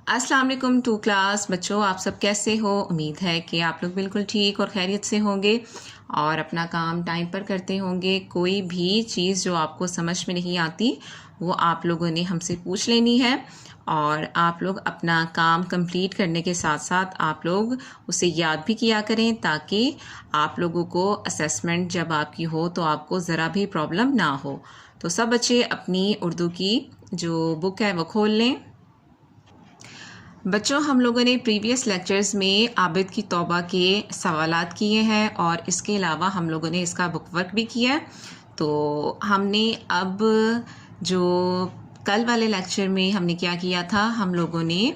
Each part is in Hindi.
अस्सलाम वालेकुम टू क्लास बच्चों, आप सब कैसे हो। उम्मीद है कि आप लोग बिल्कुल ठीक और खैरियत से होंगे और अपना काम टाइम पर करते होंगे। कोई भी चीज़ जो आपको समझ में नहीं आती वो आप लोगों ने हमसे पूछ लेनी है और आप लोग अपना काम कंप्लीट करने के साथ साथ आप लोग उसे याद भी किया करें ताकि आप लोगों को असेसमेंट जब आपकी हो तो आपको ज़रा भी प्रॉब्लम ना हो। तो सब बच्चे अपनी उर्दू की जो बुक है वो खोल लें। बच्चों, हम लोगों ने प्रीवियस लेक्चर्स में आबिद की तौबा के सवालात किए हैं और इसके अलावा हम लोगों ने इसका बुक वर्क भी किया है। तो हमने अब जो कल वाले लेक्चर में हमने क्या किया था, हम लोगों ने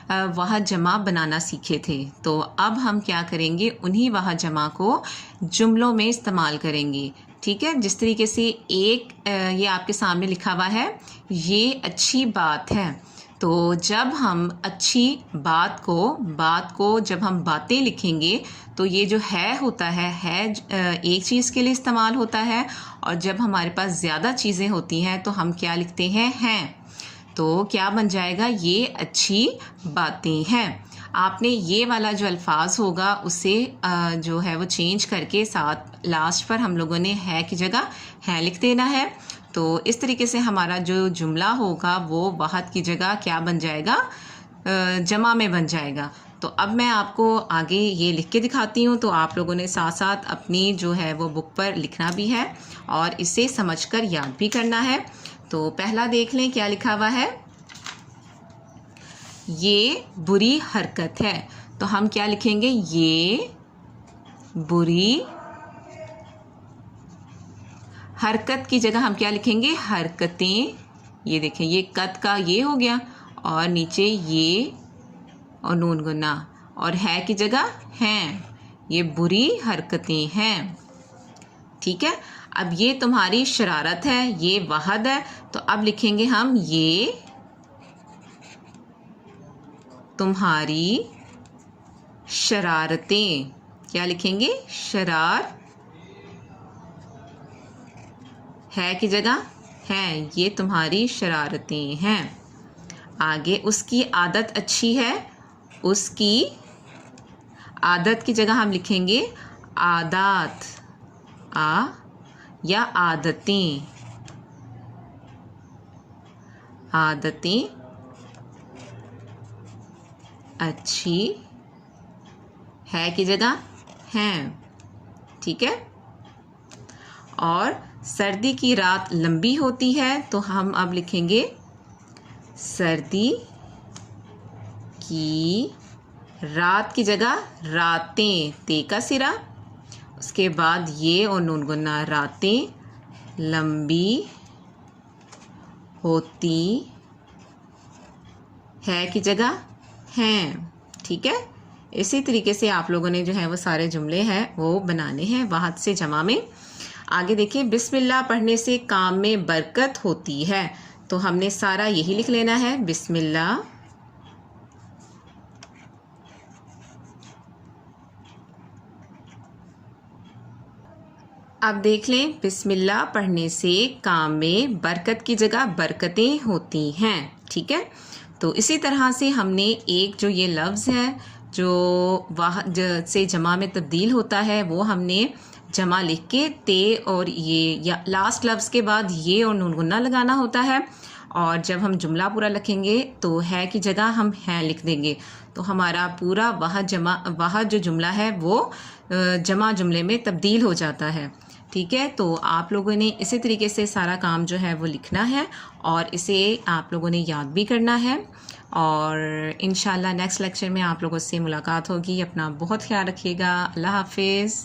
वाह जमा बनाना सीखे थे। तो अब हम क्या करेंगे, उन्हीं वाह जमा को जुमलों में इस्तेमाल करेंगे। ठीक है, जिस तरीके से एक ये आपके सामने लिखा हुआ है, ये अच्छी बात है। तो जब हम अच्छी बात को जब हम बातें लिखेंगे तो ये जो है होता है एक चीज़ के लिए इस्तेमाल होता है और जब हमारे पास ज़्यादा चीज़ें होती हैं तो हम क्या लिखते हैं। तो क्या बन जाएगा, ये अच्छी बातें हैं। आपने ये वाला जो अल्फाज होगा उसे जो है वो चेंज करके साथ लास्ट पर हम लोगों ने है की जगह है लिख देना है। तो इस तरीके से हमारा जो जुमला होगा वो वाहद की जगह क्या बन जाएगा, जमा में बन जाएगा। तो अब मैं आपको आगे ये लिख के दिखाती हूँ, तो आप लोगों ने साथ साथ अपनी जो है वो बुक पर लिखना भी है और इसे समझकर याद भी करना है। तो पहला देख लें क्या लिखा हुआ है, ये बुरी हरकत है। तो हम क्या लिखेंगे, ये बुरी हरकत की जगह हम क्या लिखेंगे, हरकतें। ये देखें, ये कत का ये हो गया और नीचे ये और नून गुना और है की जगह हैं। ये बुरी हरकतें हैं। ठीक है, अब ये तुम्हारी शरारत है, ये वहद है। तो अब लिखेंगे हम ये तुम्हारी शरारतें। क्या लिखेंगे, शरार है की जगह हैं, ये तुम्हारी शरारतें हैं। आगे उसकी आदत अच्छी है, उसकी आदत की जगह हम लिखेंगे आदात, आ या आदतें। आदतें अच्छी है की जगह हैं। ठीक है, और सर्दी की रात लंबी होती है तो हम अब लिखेंगे सर्दी की रात की जगह रातें, ते का सिरा, उसके बाद ये और नून गुन्ना, रातें लंबी होती है की जगह हैं। ठीक है, इसी तरीके से आप लोगों ने जो है वो सारे जुमले हैं वो बनाने हैं वाहद से जमा में। आगे देखिए, बिस्मिल्लाह पढ़ने से काम में बरकत होती है। तो हमने सारा यही लिख लेना है, बिस्मिल्लाह अब देख लें, बिस्मिल्लाह पढ़ने से काम में बरकत की जगह बरकतें होती हैं। ठीक है, तो इसी तरह से हमने एक जो ये लफ्ज़ है जो वाह से जमा में तब्दील होता है वो हमने जमा लिख के ते और ये या लास्ट लफ्ज़ के बाद ये और नून गुन्ना लगाना होता है और जब हम जुमला पूरा लिखेंगे तो है की जगह हम हैं लिख देंगे। तो हमारा पूरा वाह जो जुमला है वो जमा जुमले में तब्दील हो जाता है। ठीक है, तो आप लोगों ने इसी तरीके से सारा काम जो है वो लिखना है और इसे आप लोगों ने याद भी करना है और इंशाल्लाह नेक्स्ट लेक्चर में आप लोगों से मुलाकात होगी। अपना बहुत ख्याल रखिएगा। अल्लाह हाफिज़।